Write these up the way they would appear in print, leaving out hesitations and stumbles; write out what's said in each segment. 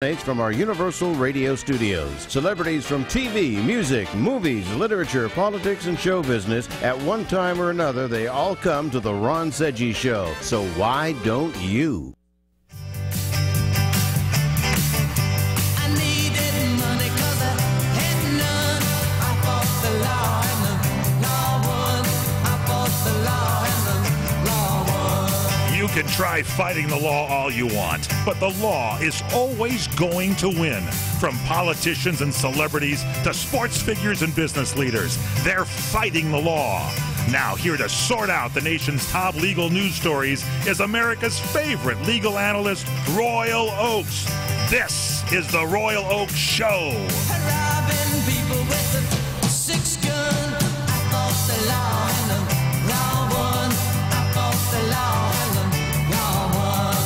From our Universal Radio studios. Celebrities from TV, music, movies, literature, politics, and show business. At one time or another, they all come to the Ron Sedgy Show. So why don't you? I needed money 'cause I had none. I fought the law and the law won. I fought the law and the law won. You can try fighting the law all you want, but the law is always going to win. From politicians and celebrities to sports figures and business leaders, they're fighting the law. Now, here to sort out the nation's top legal news stories is America's favorite legal analyst, Royal Oakes. This is the Royal Oakes Show. Robbing people with a 6-gun. I fought the law and the law won. I fought the law and the law won.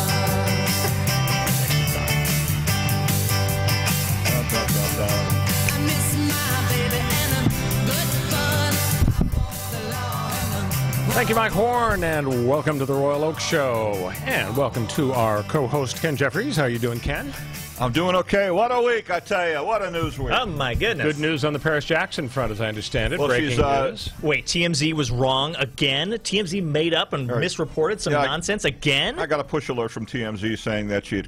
I miss my baby and I'm good fun. I fought the law and the Thank you, Mike Horn, and welcome to the Royal Oakes Show. And welcome to our co-host, Ken Jeffries. How are you doing, Ken? I'm doing okay. What a week, I tell you. What a news week. Oh, my goodness. Good news on the Paris Jackson front, as I understand it. Well, Breaking news. Wait, TMZ was wrong again? TMZ made up and misreported some nonsense again? I got a push alert from TMZ saying that she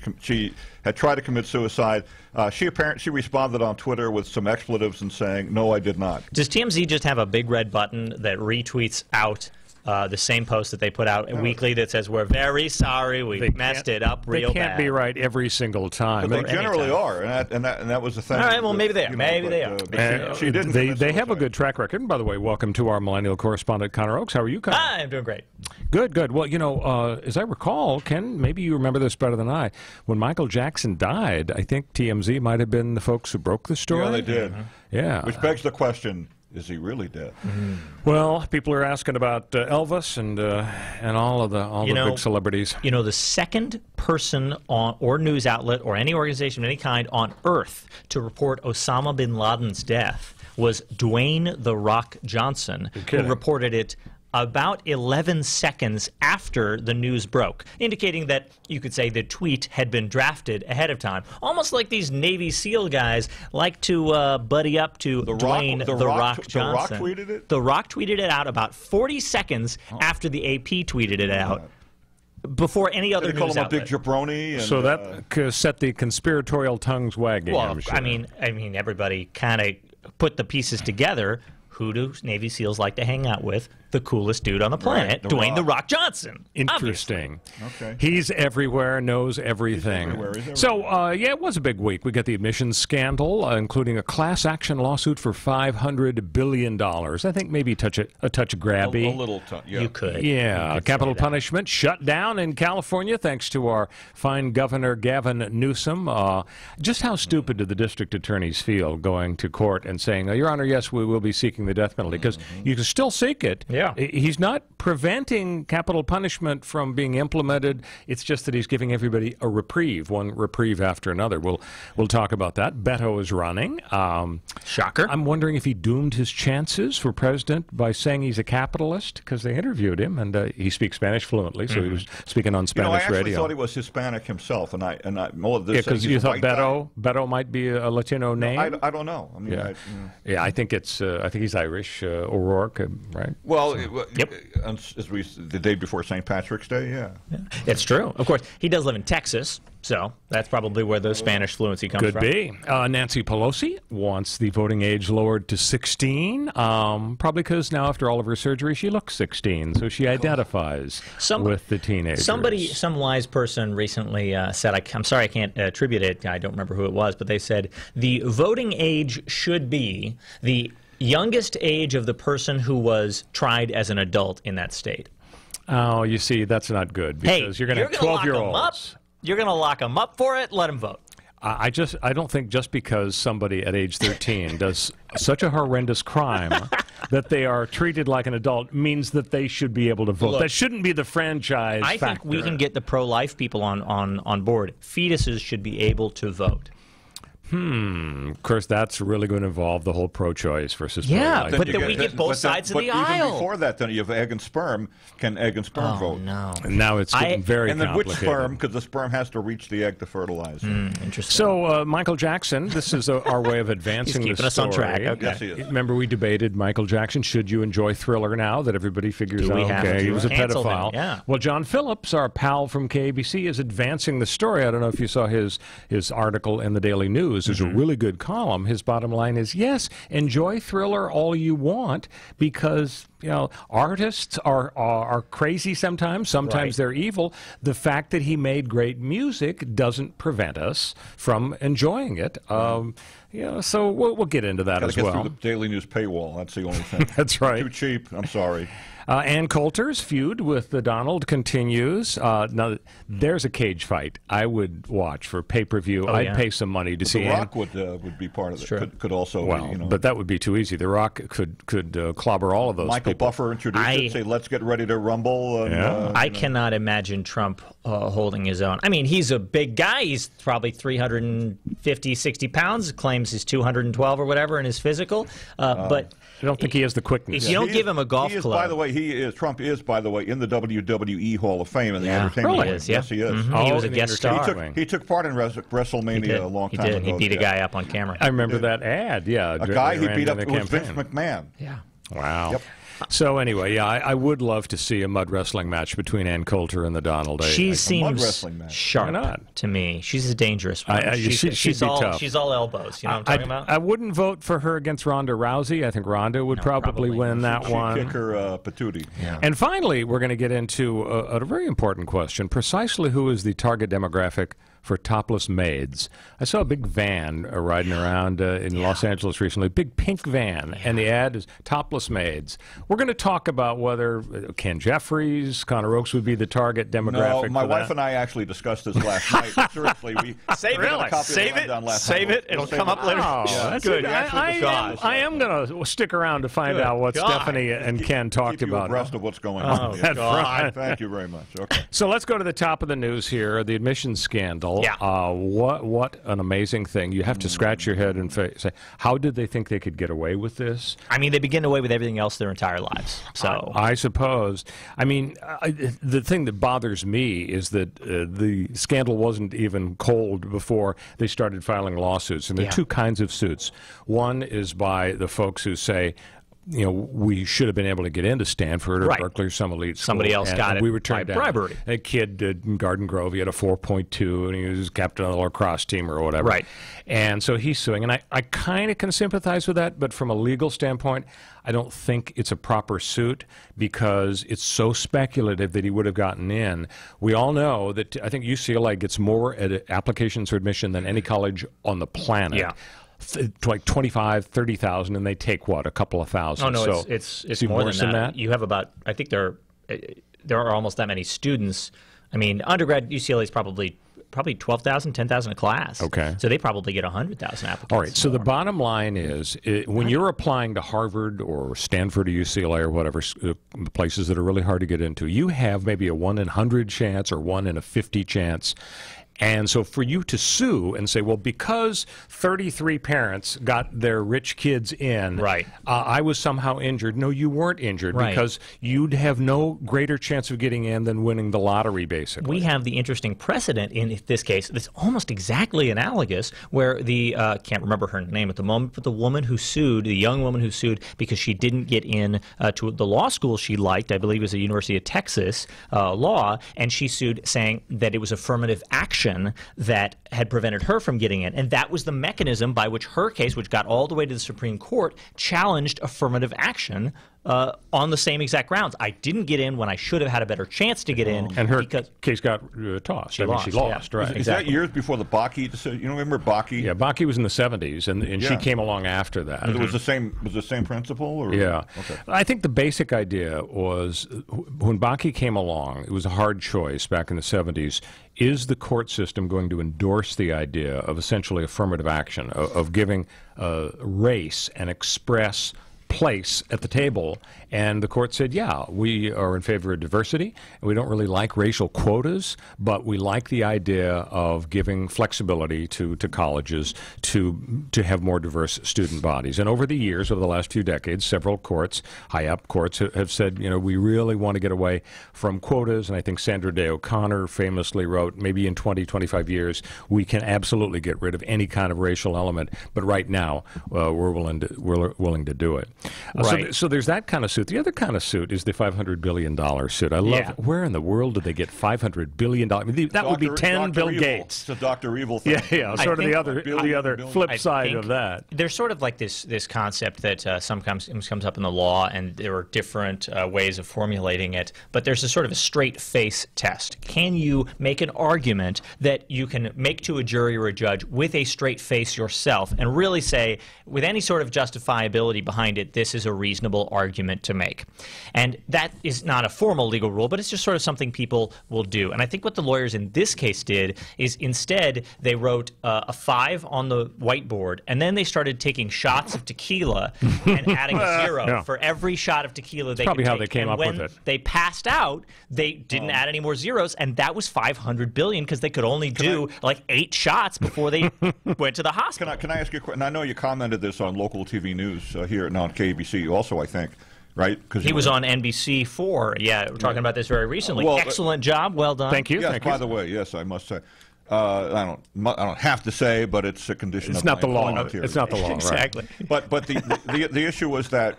had tried to commit suicide. She responded on Twitter with some expletives and saying, "No, I did not." Does TMZ just have a big red button that retweets out the same post that they put out weekly that says, "We're very sorry, we messed it up real bad"? They can't be right every single time. But they generally are, and that was the thing. All right, well, maybe they are. Maybe they are. She didn't. They have a good track record. And by the way, welcome to our millennial correspondent, Connor Oakes. How are you, Connor? Hi, I'm doing great. Good, good. Well, you know, as I recall, Ken, maybe you remember this better than I. When Michael Jackson died, I think TMZ might have been the folks who broke the story. Yeah, they did. Yeah. Which begs the question: is he really dead? Well, people are asking about Elvis and all of the big celebrities. You know, the second person or news outlet or any organization of any kind on Earth to report Osama bin Laden's death was Dwayne "The Rock" Johnson, who reported it about 11 seconds after the news broke, indicating that you could say the tweet had been drafted ahead of time. Almost like these Navy SEAL guys like to buddy up to Dwayne "The Rock" Johnson. The Rock tweeted it? The Rock tweeted it out about 40 seconds after the AP tweeted it out. Before any other news outlet. They call him a big jabroni. And, so that set the conspiratorial tongues wagging. Well, I'm sure. I mean, everybody kind of put the pieces together. Who do Navy SEALs like to hang out with? The coolest dude on the planet, Dwayne "The Rock" Johnson. Interesting. Obviously. Okay. He's everywhere, knows everything. He's everywhere. So, yeah, it was a big week. We got the admissions scandal, including a class action lawsuit for $500 billion. I think maybe a touch grabby. A little touch, yeah. You could. Yeah, capital punishment shut down in California thanks to our fine Governor Gavin Newsom. Just how stupid do the district attorneys feel going to court and saying, Your Honor, yes, we will be seeking the death penalty? Because you can still seek it. Yeah. He's not preventing capital punishment from being implemented. It's just that he's giving everybody a reprieve, one reprieve after another. We'll talk about that. Beto is running. Shocker. I'm wondering if he doomed his chances for president by saying he's a capitalist, because they interviewed him, and he speaks Spanish fluently, so he was speaking on Spanish I actually radio. thought he was Hispanic himself, and I because you thought Beto might be a Latino name. I don't know. I mean, I think he's Irish. O'Rourke, right? Well, Yep. The day before St. Patrick's Day, yeah. It's true. Of course, he does live in Texas, so that's probably where the Spanish fluency comes from. Could be. Nancy Pelosi wants the voting age lowered to 16, probably because now after all of her surgery, she looks 16, so she identifies with the teenagers. Some wise person recently said, I'm sorry I can't attribute it, I don't remember who it was, but they said the voting age should be the youngest age of the person who was tried as an adult in that state. Oh, you see, that's not good, because you're going to have 12-year-olds. You're going to lock them up for it, let them vote. I don't think just because somebody at age 13 does such a horrendous crime that they are treated like an adult means that they should be able to vote. Look, that shouldn't be the franchise factor. I think we can get the pro-life people on board. Fetuses should be able to vote. Of course, that's really going to involve the whole pro-choice versus Yeah, pro-life. but then we get both sides of the aisle. Even before that, then you have egg and sperm. Can egg and sperm vote? No. And now it's getting very And then which complicated. sperm? Because the sperm has to reach the egg to fertilize. Interesting. So, Michael Jackson, this is our way of advancing He's the keeping us on story. track. Okay. Yes, he is. Remember, we debated Michael Jackson. Should you enjoy Thriller now that everybody figures Do we out, have okay, to he was a cancel him? pedophile? Yeah. Well, John Phillips, our pal from KABC, is advancing the story. I don't know if you saw his article in the Daily News. It's a really good column. His bottom line is, yes, enjoy Thriller all you want because, you know, artists are crazy sometimes. Sometimes Right. they're evil. The fact that he made great music doesn't prevent us from enjoying it. You know, so we'll get into that Got as to get well. through the Daily News paywall. That's the only thing. That's right. Too cheap. I'm sorry. Ann Coulter's feud with Donald continues. Now, there's a cage fight I would watch for pay-per-view. I'd yeah. pay some money to see The Ann. Rock would be part of it. true. Could also Well, be, you know. but that would be too easy. The Rock could clobber all of those Michael people. Buffer introduced I- it, say, let's get ready to rumble. And, Yeah. I cannot imagine Trump holding his own. I mean, he's a big guy. He's probably 350, 60 pounds, claims he's 212 or whatever in his physical. But I don't think he has the quickness. If you don't He give is- him a golf he is, club. By the way, Trump is, by the way, in the WWE Hall of Fame in the Yeah. entertainment. Really? ring. Is, yeah. Yes, he is. He was a in the guest entertainment star. wing. He took part in WrestleMania a long time ago. He beat a yeah. guy up on camera. I remember that ad. Yeah, A guy he ran beat in up the was Vince campaign. McMahon. Yeah. Wow. Yep. So anyway, yeah, I would love to see a mud wrestling match between Ann Coulter and the Donald. She mud seems wrestling match. sharp Why not? to me. She's a dangerous one. she'd she's be all tough. she's all elbows. You know what I'm talking about? I wouldn't vote for her against Ronda Rousey. I think Ronda would probably probably. win that She'd one. kick her patootie. Yeah. And finally, we're going to get into a very important question. Precisely who is the target demographic for topless maids? I saw a big van riding around in Los Angeles recently, big pink van, and the ad is topless maids. We're going to talk about whether Ken Jeffries, Connor Oakes would be the target demographic No, my for wife that. and I actually discussed this last night. Seriously, we Save we got it. a copy of the Save it. rundown last Save night. it. It'll We'll come save up later. Oh, Yeah. that's We good. actually discussed this I am going to stick around to find Good out what God. Stephanie and Ken talked Keep you about. abreast of what's going on. that's right. Thank you very much. Okay. So let's go to the top of the news here, the admissions scandal. Yeah. What an amazing thing. You have to scratch your head and say, how did they think they could get away with this? I mean, they begin away with everything else their entire lives. So I suppose. I mean, the thing that bothers me is that the scandal wasn't even cold before they started filing lawsuits. And there are two kinds of suits. One is by the folks who say, you know, we should have been able to get into Stanford or Right. Berkeley or some elite school. Somebody else got it we were turned by down. bribery. A kid in Garden Grove, he had a 4.2, and he was captain of the lacrosse team or whatever. Right. And so he's suing. And I kind of can sympathize with that, but from a legal standpoint, I don't think it's a proper suit because it's so speculative that he would have gotten in. We all know that I think UCLA gets more applications for admission than any college on the planet. Yeah. Like 25, 30,000, and they take what, a couple of thousand? Oh no, so it's even more worse than that. You have about, I think there are almost that many students. I mean, undergrad UCLA is probably 12,000, 10,000 a class. Okay. So they probably get 100,000 applicants. All right, so the bottom line is when you're applying to Harvard or Stanford or UCLA or whatever places that are really hard to get into, you have maybe a 1 in 100 chance or 1 in a 50 chance. And so for you to sue and say, well, because 33 parents got their rich kids in, Right. I was somehow injured. No, you weren't injured Right. because you'd have no greater chance of getting in than winning the lottery, basically. We have the interesting precedent in this case that's almost exactly analogous, where the can't remember her name at the moment, but the woman who sued, the young woman who sued because she didn't get in to the law school she liked, I believe it was the University of Texas law, and she sued saying that it was affirmative action that had prevented her from getting in, and that was the mechanism by which her case, which got all the way to the Supreme Court, challenged affirmative action on the same exact grounds. I didn't get in when I should have had a better chance to get in. And her because case got tossed. She lost, she lost, yeah. right. Is that years before the Bakke decision? You know, remember Bakke? Yeah, Bakke was in the 70s, and she Yeah. came along after that. It was the same principle? Or? Yeah. Okay. I think the basic idea was when Bakke came along, it was a hard choice back in the 70s. Is the court system going to endorse the idea of essentially affirmative action, of giving race an express place at the table. And the court said, yeah, we are in favor of diversity, and we don't really like racial quotas, but we like the idea of giving flexibility to colleges to have more diverse student bodies. And over the years, over the last few decades, several courts, high-up courts, have said, we really want to get away from quotas. And I think Sandra Day O'Connor famously wrote, maybe in 20, 25 years, we can absolutely get rid of any kind of racial element. But right now, we're willing to do it. Right. So there's that kind of suit. The other kind of suit is the $500 billion suit. I love where in the world did they get $500 billion? I mean, that would be 10 Bill Gates. It's a Dr. Evil thing. Yeah, sort of the other flip side of that. There's sort of like this concept that sometimes comes up in the law, and there are different ways of formulating it, but there's a sort of a straight face test. Can you make an argument that you can make to a jury or a judge with a straight face yourself and really say, with any sort of justifiability behind it, this is a reasonable argument to make? And that is not a formal legal rule, but it's just sort of something people will do. And I think what the lawyers in this case did is instead they wrote a 5 on the whiteboard, and then they started taking shots of tequila and adding a 0 for every shot of tequila they could take. Probably how they came up with it. They passed out, they didn't add any more zeros, and that was $500 billion because they could only do like 8 shots before they went to the hospital. Can I ask you a question? I know you commented this on local TV news here on KABC also, I think, right? He was on NBC4. Yeah, we're talking about this very recently. Well, excellent job. Well done. Thank you. Yes, thank by you. the way, yes, I must say. I don't have to say, but it's a condition It's of not the law. employment here. It's not the law, right? Exactly. But the issue was that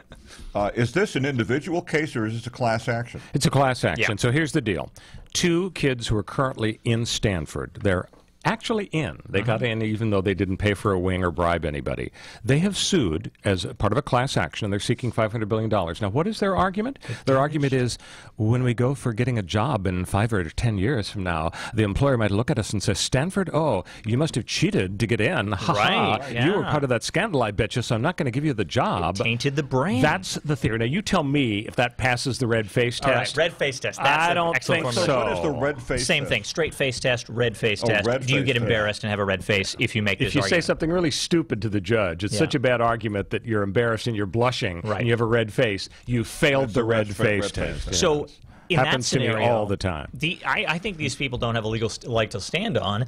is this an individual case or is this a class action? It's a class action. Yeah. So here's the deal. 2 kids who are currently in Stanford, they're actually in. They got in even though they didn't pay for a wing or bribe anybody. They have sued as part of a class action, and they're seeking $500 billion. Now, what is their argument? Their argument is when we go for getting a job in 5 or 10 years from now, the employer might look at us and say, Stanford, oh, you must have cheated to get in. Ha ha. Right, You were yeah. part of that scandal, I bet you, so I'm not going to give you the job. It tainted the brand. That's the theory. Now, you tell me if that passes the red face All right, test. red face test. That's I an don't excellent think formulation. So what is the red face Same test? thing. Straight face test, red face Oh, test. red Do you face get test. embarrassed and have a red face if you make this If you say argument? something really stupid to the judge, it's such a bad argument that you're embarrassed and you're blushing, Right. and you have a red face. You failed the red face test. So in Happens that to me scenario, all the time. I think these people don't have a legal leg to stand on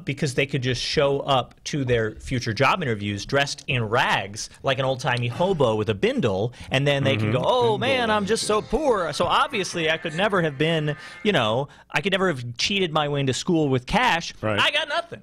because they could just show up to their future job interviews dressed in rags like an old-timey hobo with a bindle, and then they can go, oh, man, I'm just so poor. So obviously I could never have been, I could never have cheated my way into school with cash. Right. I got nothing.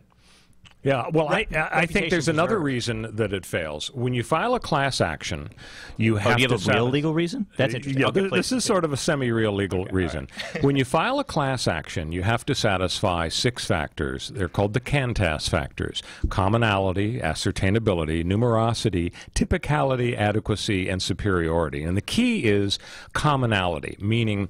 Yeah, well, I think reputation there's another preserved. reason that it fails. When you file a class action, you have Do you have to a real legal reason? That's interesting. Yeah, Okay, this please. is sort of a semi-real legal reason. When you file a class action, you have to satisfy 6 factors. They're called the Cantas factors: commonality, ascertainability, numerosity, typicality, adequacy, and superiority. And the key is commonality, meaning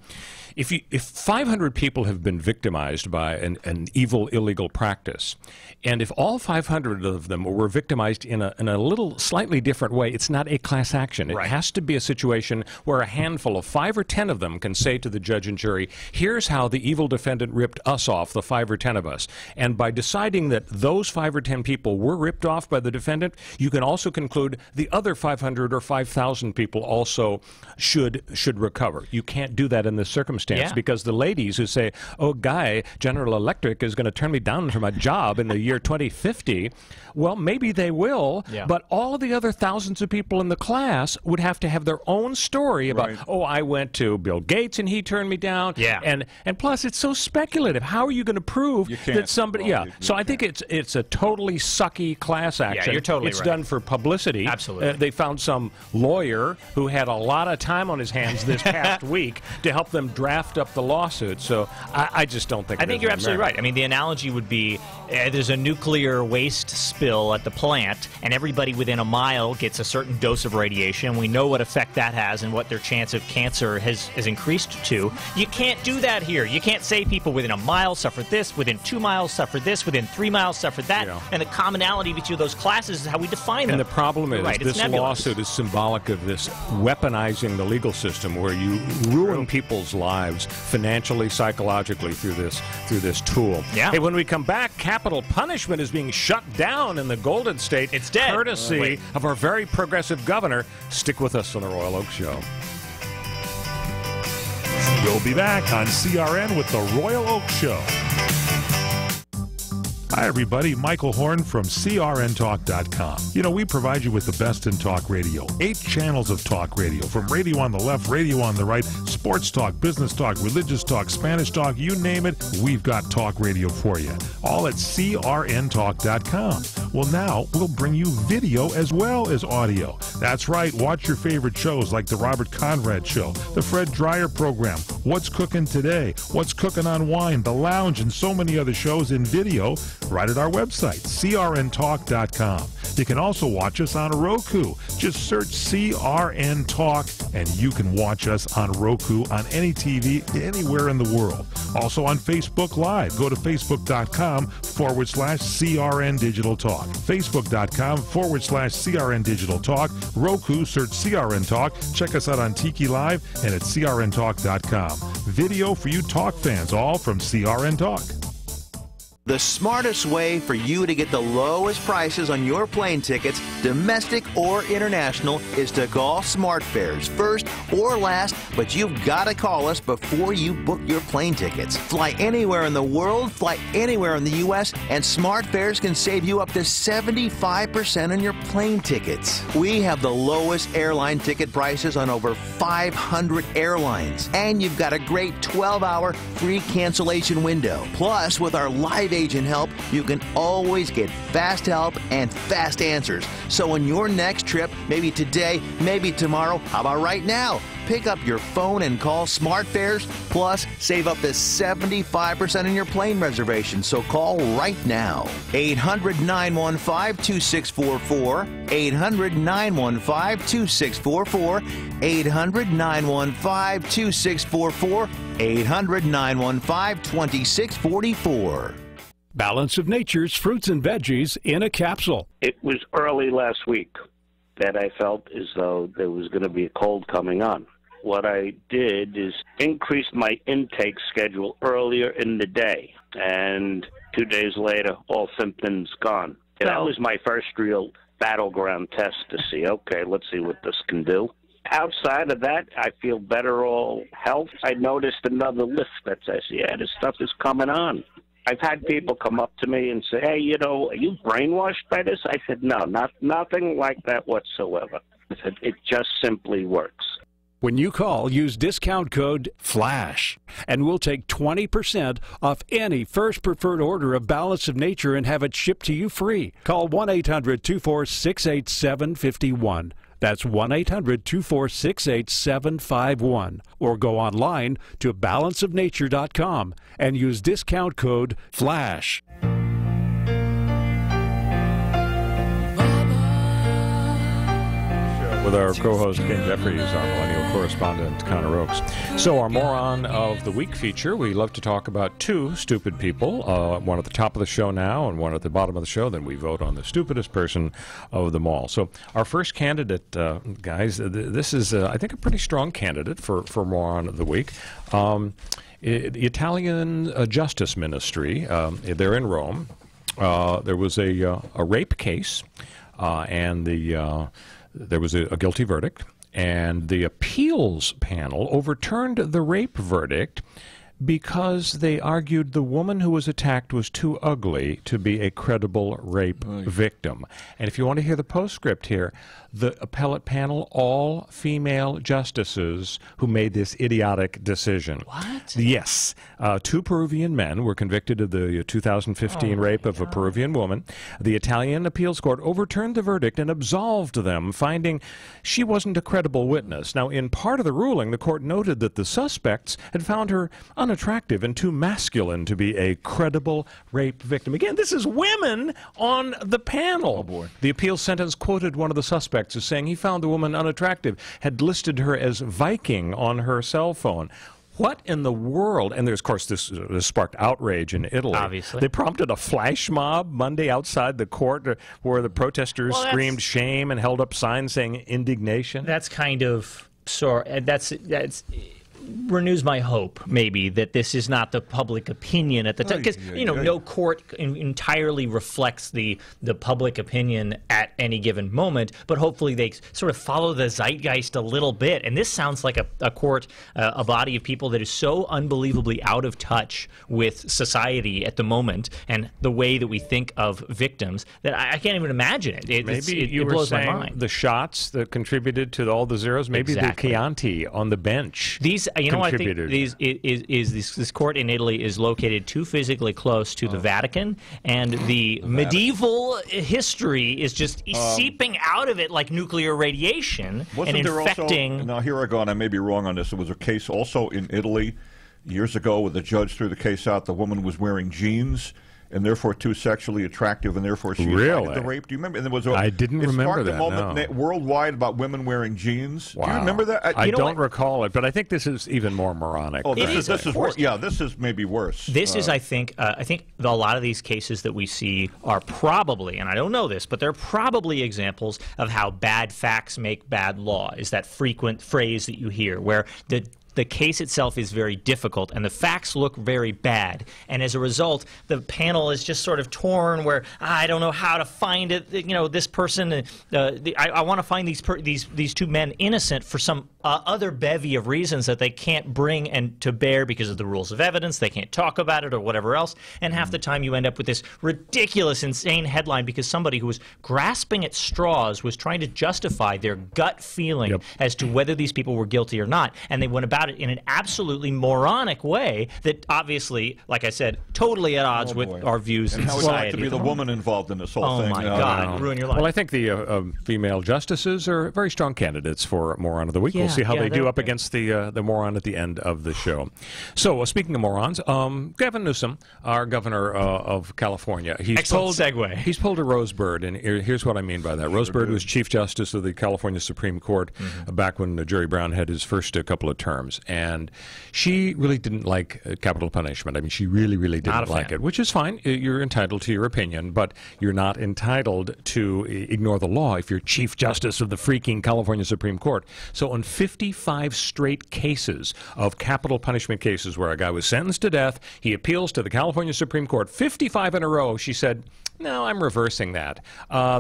if 500 people have been victimized by an evil, illegal practice, and if all 500 of them were victimized in a little slightly different way, it's not a class action. It Right. has to be a situation where a handful of 5 or 10 of them can say to the judge and jury, here's how the evil defendant ripped us off, the 5 or 10 of us. And by deciding that those 5 or 10 people were ripped off by the defendant, you can also conclude the other 500 or 5,000 people also should recover. You can't do that in this circumstance because the ladies who say, oh, Guy, General Electric is going to turn me down from a job in the year 2050, well, maybe they will, but all of the other thousands of people in the class would have to have their own story about, oh, I went to Bill Gates and he turned me down. And plus, it's so speculative. How are you going to prove that somebody... So I think it's a totally sucky class action. Yeah, you're totally It's right. done for publicity. Absolutely. They found some lawyer who had a lot of time on his hands this past week to help them draft up the lawsuit. So I just don't think I think you're absolutely right. I mean, the analogy would be there's a nuclear waste spill at the plant, and everybody within a mile gets a certain dose of radiation. We know what effect that has and what their chance of cancer has increased to. You can't do that here. You can't say people within a mile suffered this, within 2 miles suffered this, within 3 miles suffered that, and the commonality between those classes is how we define them. And the problem is Right, it's this nebulous. lawsuit is symbolic of this weaponizing the legal system where you ruin people's lives lives financially, psychologically through this tool. Yeah. Hey, when we come back, capital punishment is being shut down in the Golden State. It's dead. Courtesy of our very progressive governor. Stick with us on the Royal Oak Show. We'll be back on CRN with the Royal Oak Show. Hi, everybody. Michael Horn from CRNTalk.com. You know, we provide you with the best in talk radio. 8 channels of talk radio, from radio on the left, radio on the right, sports talk, business talk, religious talk, Spanish talk, you name it, we've got talk radio for you. All at CRNTalk.com. Well, now we'll bring you video as well as audio. That's right. Watch your favorite shows like The Robert Conrad Show, The Fred Dreyer Program, What's Cooking Today, What's Cooking on Wine, The Lounge, and so many other shows in video right at our website, CRNTalk.com. You can also watch us on Roku. Just search CRN Talk, and you can watch us on Roku on any TV anywhere in the world. Also on Facebook Live. Go to Facebook.com/CRN Digital Talk. Facebook.com/CRN Digital Talk. Roku, search CRN Talk. Check us out on Tiki Live and at CRNTalk.com. Video for you talk fans, all from CRN Talk. The smartest way for you to get the lowest prices on your plane tickets, domestic or international, is to call SmartFares first or last, but you've got to call us before you book your plane tickets. Fly anywhere in the world, fly anywhere in the U.S., and SmartFares can save you up to 75% on your plane tickets. We have the lowest airline ticket prices on over 500 airlines, and you've got a great 12-hour free cancellation window. Plus, with our live agent help, you can always get fast help and fast answers. So on your next trip, maybe today, maybe tomorrow, how about right now? Pick up your phone and call SmartFares, plus save up to 75% on your plane reservation. So call right now. 800-915-2644. 800-915-2644. 800-915-2644. 800-915-2644. Balance of Nature's fruits and veggies in a capsule. It was early last week that I felt as though there was going to be a cold coming on. What I did is increase my intake schedule earlier in the day, and 2 days later, all symptoms gone. That was my first real battleground test to see, okay, let's see what this can do. Outside of that, I feel better all health. I noticed another lift that says, yeah, this stuff is coming on. I've had people come up to me and say, hey, you know, are you brainwashed by this? I said, no, nothing like that whatsoever. I said, it just simply works. When you call, use discount code FLASH, and we'll take 20% off any first preferred order of Balance of Nature and have it shipped to you free. Call 1-800-246-8751. That's 1-800-246-8751. Or go online to balanceofnature.com and use discount code FLASH. With our co-host Ken Jeffries, our millennial correspondent Connor Oakes. So our Moron of the Week feature, we love to talk about 2 stupid people, one at the top of the show now and one at the bottom of the show. Then we vote on the stupidest person of them all. So our first candidate, guys, this is, I think, a pretty strong candidate for Moron of the Week. The Italian Justice Ministry, they're in Rome. There was a rape case, and there was a guilty verdict, and the appeals panel overturned the rape verdict because they argued the woman who was attacked was too ugly to be a credible rape victim. And if you want to hear the postscript here, the appellate panel, all female justices who made this idiotic decision. What? Yes. 2 Peruvian men were convicted of the 2015 rape of a Peruvian woman. The Italian appeals court overturned the verdict and absolved them, finding she wasn't a credible witness. Now, in part of the ruling, the court noted that the suspects had found her unattractive and too masculine to be a credible rape victim. Again, this is women on the panel. Oh, boy. The appeal sentence quoted one of the suspects as saying he found the woman unattractive, had listed her as Viking on her cell phone. What in the world? And there's, of course, this sparked outrage in Italy. Obviously. They prompted a flash mob Monday outside the court where the protesters screamed shame and held up signs saying indignation. That's kind of, that's renews my hope, maybe, that this is not the public opinion at the time. Because, no court entirely reflects the public opinion at any given moment, but hopefully they sort of follow the zeitgeist a little bit. And this sounds like a court, a body of people that is so unbelievably out of touch with society at the moment and the way that we think of victims that I can't even imagine it. It blows my mind. The shots that contributed to all the zeros, maybe the Chianti on the bench. These, I think this court in Italy is located too physically close to the Vatican, and the medieval history is just seeping out of it like nuclear radiation and infecting. Also, now here I go, and I may be wrong on this. There was a case also in Italy years ago where the judge threw the case out. The woman was wearing jeans and therefore too sexually attractive, and therefore she invited the rape. Do you remember? And there was I didn't remember that. It sparked a moment worldwide about women wearing jeans. Wow. Do you remember that? I don't recall it, but I think this is even more moronic. Oh, this is worse. Yeah, this is maybe worse. This is, I think a lot of these cases that we see are probably, and I don't know this, but they're probably examples of how bad facts make bad law. Is that frequent phrase that you hear where the case itself is very difficult and the facts look very bad, and as a result the panel is just sort of torn where I don't know how to find it. This person, I want to find these two men innocent for some other bevy of reasons that they can't bring and to bear because of the rules of evidence. They can't talk about it or whatever else, and half the time you end up with this ridiculous, insane headline because somebody who was grasping at straws was trying to justify their gut feeling as to whether these people were guilty or not, and they went about it in an absolutely moronic way that obviously, like I said, totally at odds with our views in society. How would you like to be the woman involved in this whole thing? Oh my God, ruin your life. Well, I think the female justices are very strong candidates for Moron of the Week. We'll see how they do up against the moron at the end of the show. So, speaking of morons, Gavin Newsom, our governor of California, he's pulled a Rosebird, and here's what I mean by that. Rosebird was Chief Justice of the California Supreme Court back when Jerry Brown had his first couple of terms. And she really didn't like capital punishment. I mean, she really didn't like it, which is fine. You're entitled to your opinion, but you're not entitled to ignore the law if you're Chief Justice of the freaking California Supreme Court. So on 55 straight cases of capital punishment cases where a guy was sentenced to death, he appeals to the California Supreme Court, 55 in a row, she said, no, I'm reversing that.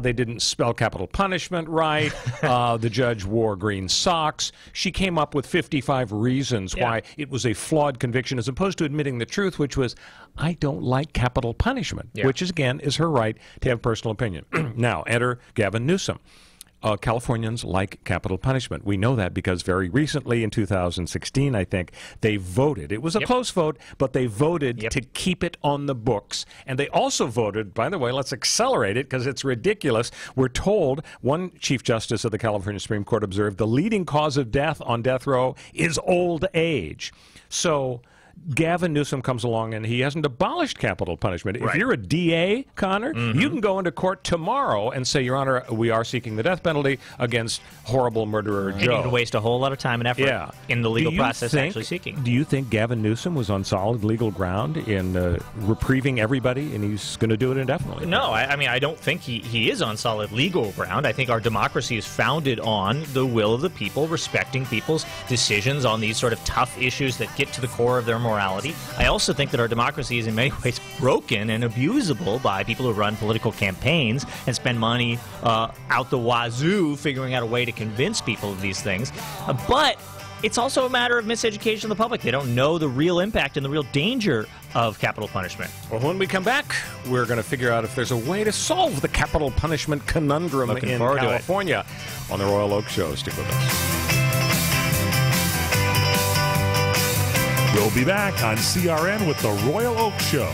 They didn't spell capital punishment right. The judge wore green socks. She came up with 55 reasons why it was a flawed conviction, as opposed to admitting the truth, which was, I don't like capital punishment, which is, again, is her right to have personal opinion. Now, enter Gavin Newsom. Californians like capital punishment. We know that because very recently, in 2016, I think, they voted. It was a close vote, but they voted to keep it on the books. And they also voted, by the way, let's accelerate it because it's ridiculous. We're told, one Chief Justice of the California Supreme Court observed, the leading cause of death on death row is old age. So Gavin Newsom comes along and he hasn't abolished capital punishment. If you're a DA, Connor, you can go into court tomorrow and say, Your Honor, we are seeking the death penalty against horrible murderer Joe. And you can waste a whole lot of time and effort in the legal process actually seeking. Do you think Gavin Newsom was on solid legal ground in reprieving everybody, and he's going to do it indefinitely? No, I mean, I don't think he is on solid legal ground. I think our democracy is founded on the will of the people, respecting people's decisions on these sort of tough issues that get to the core of their morality. I also think that our democracy is in many ways broken and abusable by people who run political campaigns and spend money out the wazoo figuring out a way to convince people of these things. But it's also a matter of miseducation of the public. They don't know the real impact and the real danger of capital punishment. Well, when we come back, we're going to figure out if there's a way to solve the capital punishment conundrum in California on the Royal Oak Show. Stick with us. We'll be back on CRN with the Royal Oak Show.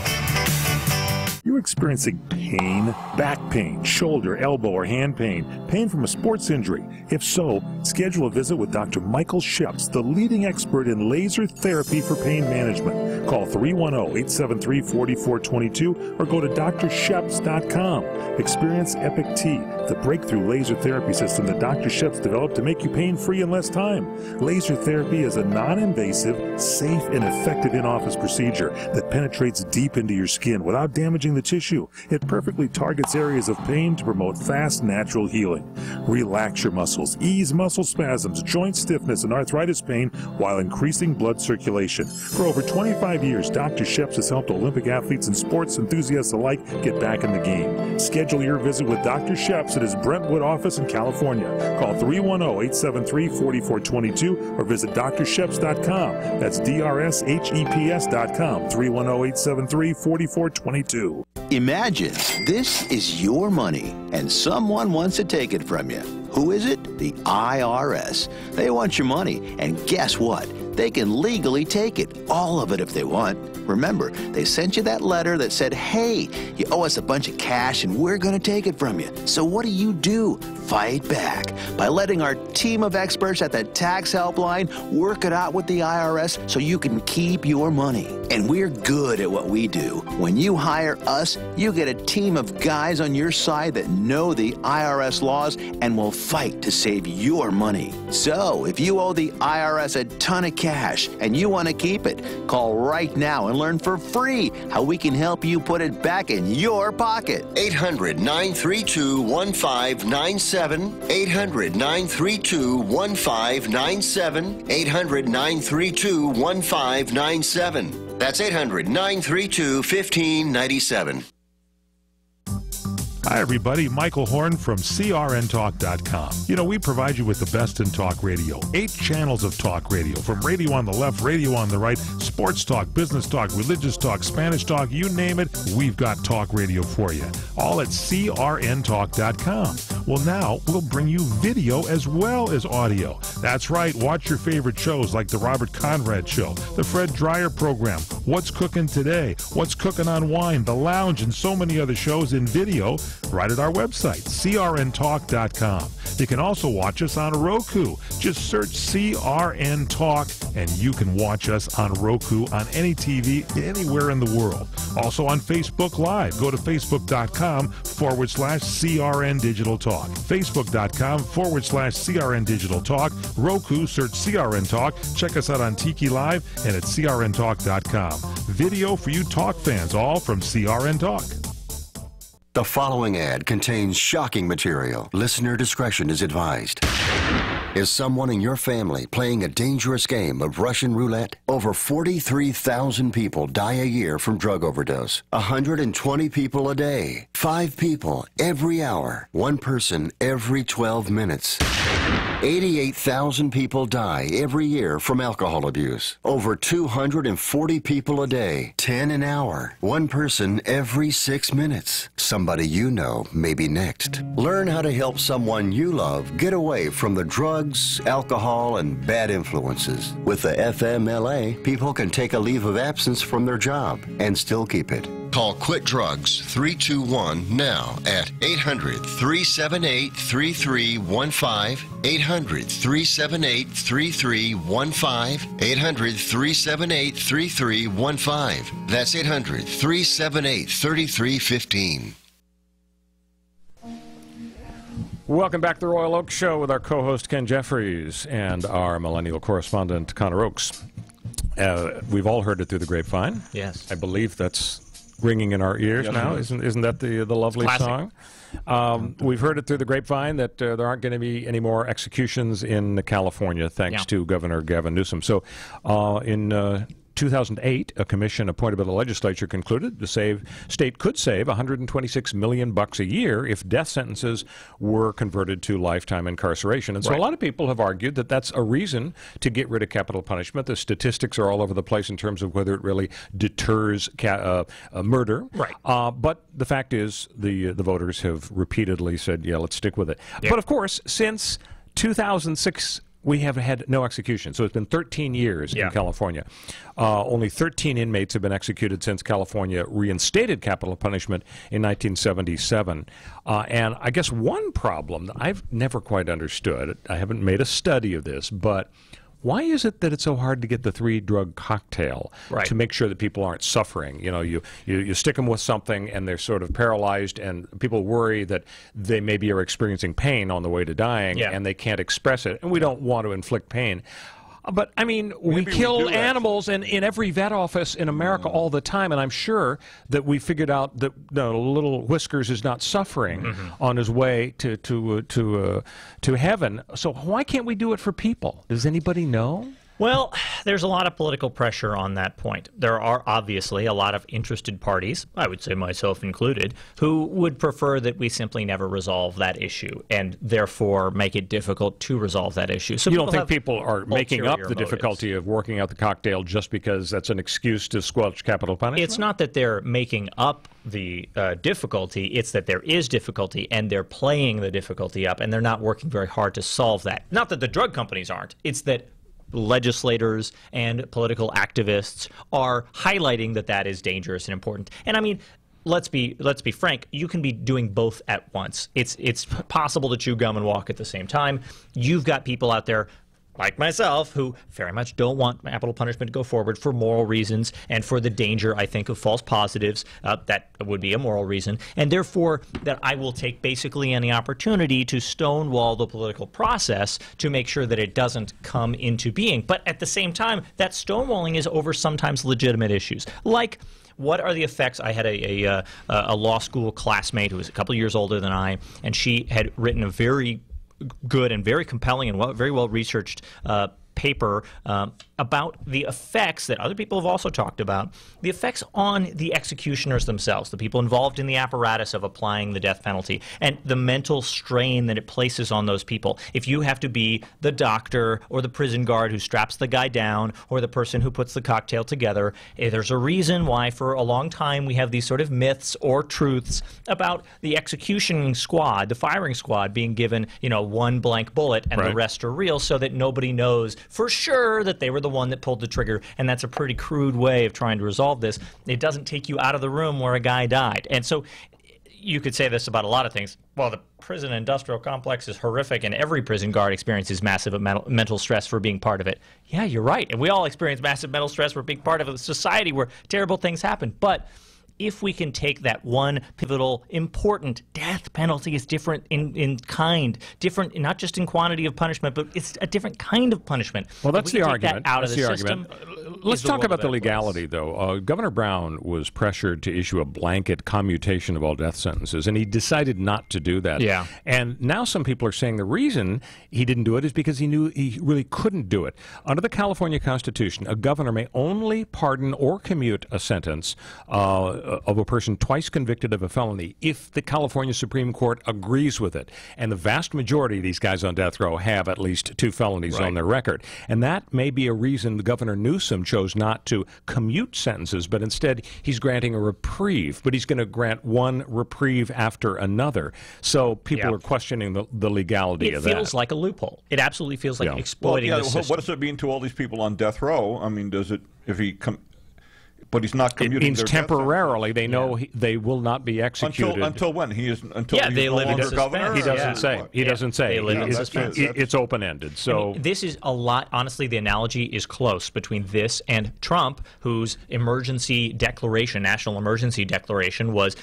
You're experiencing pain, back pain, shoulder, elbow, or hand pain, pain from a sports injury. If so, schedule a visit with Dr. Michael Sheps, the leading expert in laser therapy for pain management. Call 310-873-4422 or go to drsheps.com. Experience Epic T, the breakthrough laser therapy system that Dr. Sheps developed to make you pain-free in less time. Laser therapy is a non-invasive, safe, and effective in-office procedure that penetrates deep into your skin without damaging the tissue. It perfectly targets areas of pain to promote fast, natural healing. Relax your muscles, ease muscle spasms, joint stiffness, and arthritis pain while increasing blood circulation. For over 25 years, Dr. Sheps has helped Olympic athletes and sports enthusiasts alike get back in the game. Schedule your visit with Dr. Sheps at his Brentwood office in California. Call 310-873-4422 or visit drsheps.com. That's DRSHEPS.com, 310-873-4422. Imagine this is your money and someone wants to take it from you. Who is it? The IRS. They want your money, and guess what? They can legally take it, all of it if they want. Remember, they sent you that letter that said, hey, you owe us a bunch of cash and we're going to take it from you. So what do? Fight back by letting our team of experts at the tax helpline work it out with the IRS so you can keep your money. And we're good at what we do. When you hire us, you get a team of guys on your side that know the IRS laws and will fight to save your money. So if you owe the IRS a ton of cash and you want to keep it, call right now and learn for free how we can help you put it back in your pocket. 800-932-1597. 800-932-1597. 800-932-1597. That's 800-932-1597. Hi, everybody. Michael Horn from CRNTalk.com. You know, we provide you with the best in talk radio. 8 channels of talk radio, from radio on the left, radio on the right, sports talk, business talk, religious talk, Spanish talk, you name it, we've got talk radio for you. All at CRNTalk.com. Well, now we'll bring you video as well as audio. That's right. Watch your favorite shows like The Robert Conrad Show, The Fred Dreyer Program, What's Cooking Today, What's Cooking on Wine, The Lounge, and so many other shows in video right at our website, crntalk.com. You can also watch us on Roku. Just search CRN Talk, and you can watch us on Roku on any TV anywhere in the world. Also on Facebook Live. Go to facebook.com/CRN Digital Talk. Facebook.com/CRN Digital Talk. Roku, search CRN Talk. Check us out on Tiki Live and at crntalk.com. Video for you talk fans, all from CRN Talk. The following ad contains shocking material. Listener discretion is advised. Is someone in your family playing a dangerous game of Russian roulette? Over 43,000 people die a year from drug overdose. 120 people a day. 5 people every hour. 1 person every 12 minutes. 88,000 people die every year from alcohol abuse. Over 240 people a day. 10 an hour. 1 person every 6 minutes. Somebody you know may be next. Learn how to help someone you love get away from the drugs, alcohol, and bad influences. With the FMLA, people can take a leave of absence from their job and still keep it. Call Quit Drugs 321 now at 800-378-3315, 800-378-3315, 800-378-3315. That's 800-378-3315. Welcome back to the Royal Oak Show with our co-host Ken Jeffries and our millennial correspondent Connor Oakes. We've all heard it through the grapevine. Yes. I believe that's ringing in our ears now. Isn't that the lovely song? We've heard it through the grapevine that there aren't going to be any more executions in California thanks to Governor Gavin Newsom. So in 2008, a commission appointed by the legislature concluded the state could save $126 million a year if death sentences were converted to lifetime incarceration. And so a lot of people have argued that that's a reason to get rid of capital punishment. The statistics are all over the place in terms of whether it really deters murder. But the fact is the voters have repeatedly said, yeah, let's stick with it. But of course, since 2006, we have had no execution. So it's been 13 years in California. Only 13 inmates have been executed since California reinstated capital punishment in 1977. And I guess one problem that I've never quite understood, I haven't made a study of this, but why is it that it's so hard to get the 3-drug cocktail to make sure that people aren't suffering? You know, you stick them with something and they're sort of paralyzed, and people worry that they maybe are experiencing pain on the way to dying and they can't express it, and we don't want to inflict pain. But, I mean, we kill animals in every vet office in America all the time, and I'm sure that we figured out that little Whiskers is not suffering on his way to heaven. So why can't we do it for people? Does anybody know? Well, there's a lot of political pressure on that point. There are obviously a lot of interested parties, I would say myself included, who would prefer that we simply never resolve that issue and therefore make it difficult to resolve that issue. So you don't think people are making up the difficulty of working out the cocktail just because that's an excuse to squelch capital punishment? It's not that they're making up the difficulty, it's that there is difficulty and they're playing the difficulty up and they're not working very hard to solve that. Not that the drug companies aren't, it's that legislators and political activists are highlighting that that is dangerous and important. And I mean, let's be frank, you can be doing both at once. It's possible to chew gum and walk at the same time. You've got people out there like myself, who very much don't want capital punishment to go forward for moral reasons and for the danger, I think, of false positives. That would be a moral reason. And therefore, that I will take basically any opportunity to stonewall the political process to make sure that it doesn't come into being. But at the same time, that stonewalling is over sometimes legitimate issues. Like, what are the effects? I had a law school classmate who was a couple years older than I, and she had written a very good and very compelling and very well researched paper about the effects that other people have also talked about, the effects on the executioners themselves, the people involved in the apparatus of applying the death penalty, and the mental strain that it places on those people. If you have to be the doctor or the prison guard who straps the guy down or the person who puts the cocktail together, there's a reason why for a long time we have these sort of myths or truths about the execution squad, the firing squad, being given, one blank bullet and the rest are real, so that nobody knows for sure that they were the one that pulled the trigger. And that's a pretty crude way of trying to resolve this. It doesn't take you out of the room where a guy died. And so you could say this about a lot of things. Well, the prison industrial complex is horrific and every prison guard experiences massive mental stress for being part of it. Yeah, you're right. And we all experience massive mental stress for being part of a society where terrible things happen. But if we can take that one pivotal, important death penalty is different in kind, different not just in quantity of punishment, but it's a different kind of punishment. Well, that's the argument. That out of the system. Let's talk about the legality, though. Governor Brown was pressured to issue a blanket commutation of all death sentences, and he decided not to do that. Yeah. And now some people are saying the reason he didn't do it is because he knew he really couldn't do it. Under the California Constitution, a governor may only pardon or commute a sentence of a person twice convicted of a felony if the California Supreme Court agrees with it. And the vast majority of these guys on death row have at least 2 felonies on their record. And that may be a reason Governor Newsom chose not to commute sentences, but instead he's granting a reprieve. But he's going to grant one reprieve after another. So people are questioning the legality of that. It feels like a loophole. It absolutely feels like exploiting the system. What does it mean to all these people on death row? I mean, does it, if he but he's not commuting. It means temporarily. They know they will not be executed. Until when? He is until he's they no live longer in governor? He doesn't say. He doesn't say. They live in suspense. It's open-ended. So I mean, this is a lot. Honestly, the analogy is close between this and Trump, whose emergency declaration, national emergency declaration, was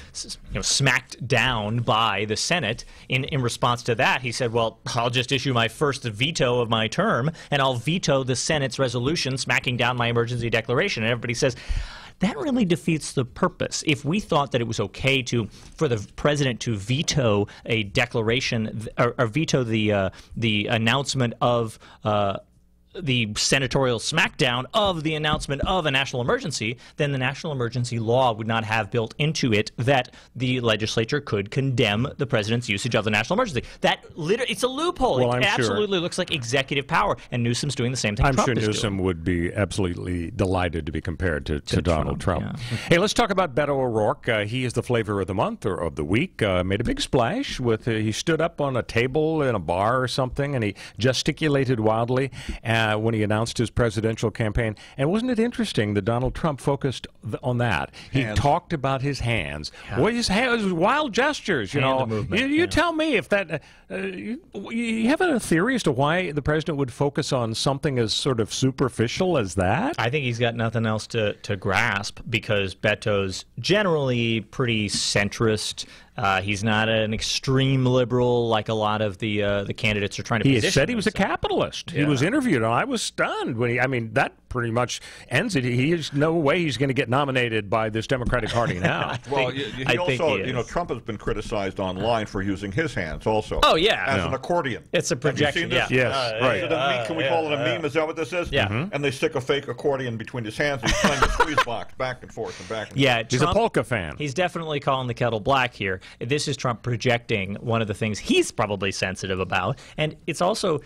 smacked down by the Senate. In response to that, he said, well, I'll just issue my first veto of my term, and I'll veto the Senate's resolution smacking down my emergency declaration. And everybody says, that really defeats the purpose. If we thought that it was okay for the president to veto a declaration or veto the announcement of the senatorial smackdown of the announcement of a national emergency, then the national emergency law would not have built into it that the legislature could condemn the president's usage of the national emergency. It's a loophole. Well, it absolutely looks like executive power, and Newsom's doing the same thing. I'm Trump sure is Newsom doing. would be absolutely delighted to be compared to Donald Trump. Yeah. Hey, let's talk about Beto O'Rourke. He is the flavor of the month or of the week. Made a big splash with he stood up on a table in a bar or something, and he gesticulated wildly when he announced his presidential campaign. And wasn't it interesting that Donald Trump focused on that? He talked about his hands. Yeah. Well, his hands, wild gestures, You tell me if that... you have a theory as to why the president would focus on something as sort of superficial as that? I think he's got nothing else to grasp because Beto's generally pretty centrist, He's not an extreme liberal like a lot of the candidates are trying to position. He said he was a capitalist. Yeah. He was interviewed, and I was stunned when that pretty much ends it. There's no way he's going to get nominated by this Democratic Party now. Trump has been criticized online for using his hands also. Oh, yeah. As an accordion. It's a projection, Have you seen this? Yes, right. Can we call it a meme? Is that what this is? Yeah. And they stick a fake accordion between his hands, and he's playing the squeeze box back and forth and back and forth. Yeah, he's a polka fan. He's definitely calling the kettle black here. This is Trump projecting one of the things he's probably sensitive about. And it's also,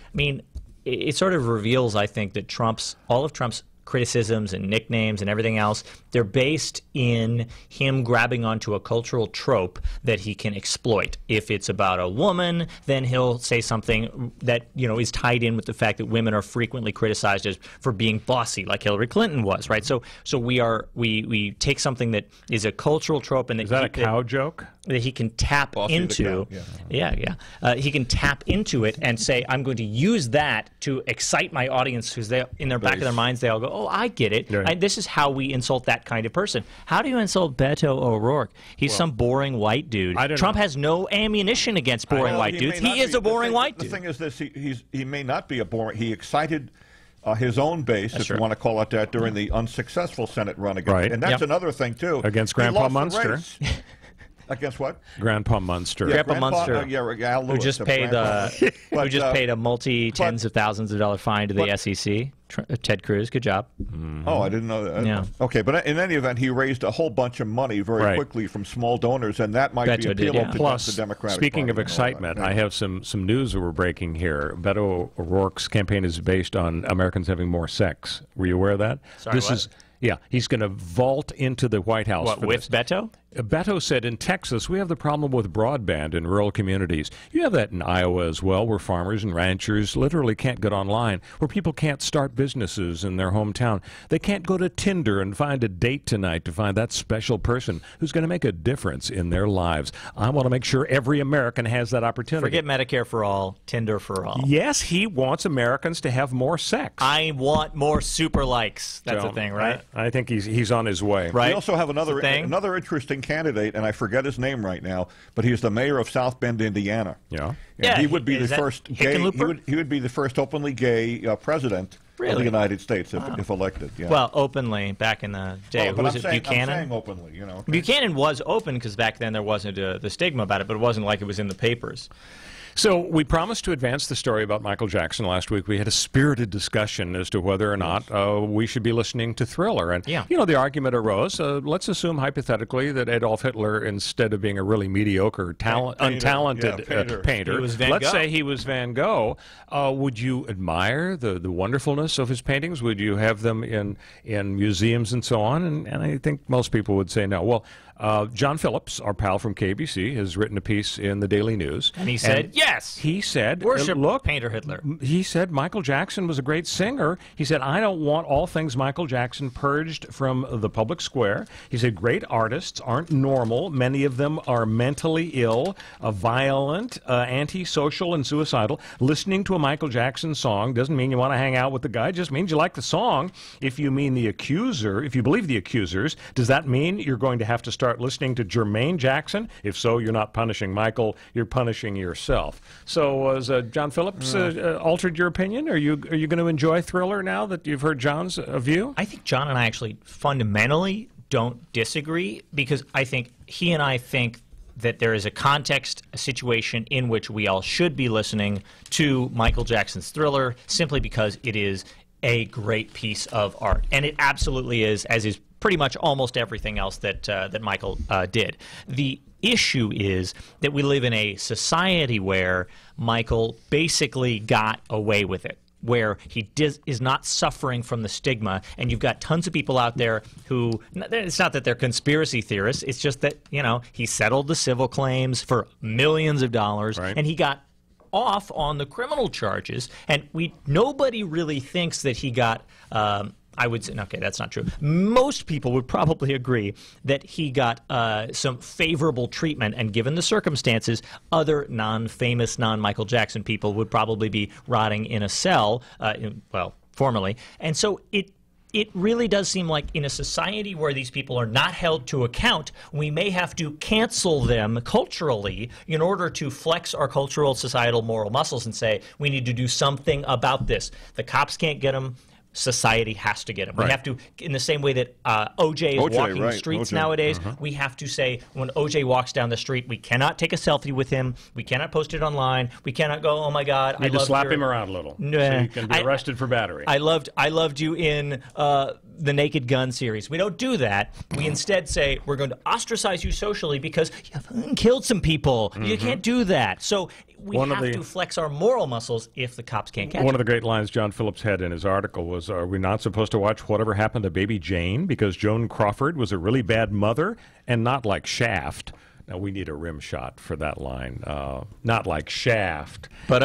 it sort of reveals, I think, that all of Trump's criticisms and nicknames and everything else, they're based in him grabbing onto a cultural trope that he can exploit. If it's about a woman, then he'll say something that is tied in with the fact that women are frequently criticized for being bossy, like Hillary Clinton was, right? So we take something that is a cultural trope, and is that a cow joke that he can tap bossy into? He can tap into it and say, I'm going to use that to excite my audience, who's there in their back of their minds. They all go, oh, I get it. Right. This is how we insult that kind of person. How do you insult Beto O'Rourke? He's some boring white dude. Trump has no ammunition against boring white dudes. He is a boring white dude. The thing is this: he may not be a boring. He excited his own base, if you want to call it that, during the unsuccessful Senate run against. Right. And that's another thing too. Against Grandpa Munster. Against what? Grandpa Munster. Yeah, Grandpa Munster, Al Lewis, who just paid a multi-tens of thousands of dollar fine to the SEC. Ted Cruz, good job. Oh, I didn't know that. Yeah. Okay, but in any event, he raised a whole bunch of money very quickly from small donors, and that might be appealing to the Democratic Party. Speaking of excitement, I have some news that we're breaking here. Beto O'Rourke's campaign is based on Americans having more sex. Were you aware of that? Sorry, what? He's going to vault into the White House. What, with Beto? Beto said in Texas, we have the problem with broadband in rural communities. You have that in Iowa as well, where farmers and ranchers literally can't get online, where people can't start businesses in their hometown. They can't go to Tinder and find a date tonight to find that special person who's going to make a difference in their lives. I want to make sure every American has that opportunity. Forget Medicare for all, Tinder for all. Yes, he wants Americans to have more sex. I want more super likes. That's the thing, right? I think he's on his way. Right. We also have another interesting candidate, and I forget his name right now, but he's the mayor of South Bend, Indiana. Yeah. And he would be the first gay. He would be the first openly gay president of the United States if elected. Yeah. Well, openly back in the day. But was it Buchanan? I'm saying openly. Okay. Buchanan was open because back then there wasn't the stigma about it, but it wasn't like it was in the papers. So we promised to advance the story about Michael Jackson last week. We had a spirited discussion as to whether or not we should be listening to Thriller. And, the argument arose, let's assume hypothetically that Adolf Hitler, instead of being a really mediocre, untalented painter, let's say he was Van Gogh. Would you admire the wonderfulness of his paintings? Would you have them in museums and so on? And I think most people would say no. Well, John Phillips, our pal from KBC, has written a piece in the Daily News. And he said, yes. He said, worship look, painter Hitler. He said Michael Jackson was a great singer. He said, I don't want all things Michael Jackson purged from the public square. He said, great artists aren't normal. Many of them are mentally ill, violent, antisocial, and suicidal. Listening to a Michael Jackson song doesn't mean you want to hang out with the guy. It just means you like the song. If you believe the accusers, does that mean you're going to have to start listening to Jermaine Jackson? If so, you're not punishing Michael, you're punishing yourself. So has John Phillips altered your opinion? Are you going to enjoy Thriller now that you've heard John's view? I think John and I actually fundamentally don't disagree, because I think he and I think that there is a context, a situation in which we all should be listening to Michael Jackson's Thriller, simply because it is a great piece of art. And it absolutely is, as is pretty much almost everything else that Michael did. The issue is that we live in a society where Michael basically got away with it, where he is not suffering from the stigma, and you've got tons of people out there who, it's not that they're conspiracy theorists, it's just that, he settled the civil claims for millions of dollars, and he got off on the criminal charges, and nobody really thinks that he got I would say, okay, that's not true. Most people would probably agree that he got some favorable treatment, and given the circumstances, other non-famous, non-Michael Jackson people would probably be rotting in a cell, formerly. And so it it really does seem like in a society where these people are not held to account, we may have to cancel them culturally in order to flex our cultural, societal, moral muscles and say, we need to do something about this. The cops can't get them. Society has to get them. We have to, in the same way that OJ is walking the streets nowadays, we have to say, when OJ walks down the street, we cannot take a selfie with him. We cannot post it online. We cannot go, oh my God, I just slap him around a little, so he can be arrested for battery. I loved you in the Naked Gun series. We don't do that. We instead say, we're going to ostracize you socially because you killed some people. You can't do that. So we have to flex our moral muscles if the cops can't catch One of the great lines John Phillips had in his article was, are we not supposed to watch Whatever Happened to Baby Jane because Joan Crawford was a really bad mother and not like Shaft? Now, we need a rim shot for that line. Not like Shaft. But,